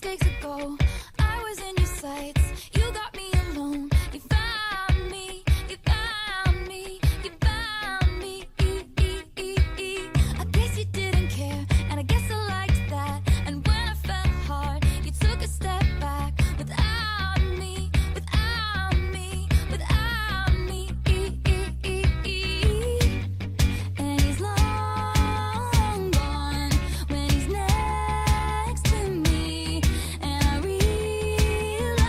mistakes ago, I was in your sights. You got me alone. You found me. You found me. You found me. I guess you didn't care, and I guess I liked that. And when I fell hard, you took a step back. Without me, without me, without me. And he's long gone when he's next to me. And I realize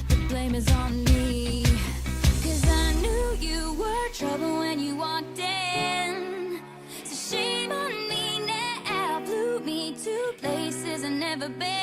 the blame is on me. 'Cause I knew you were trouble when you walked in. So shame on me now. Blew me to places I've never been.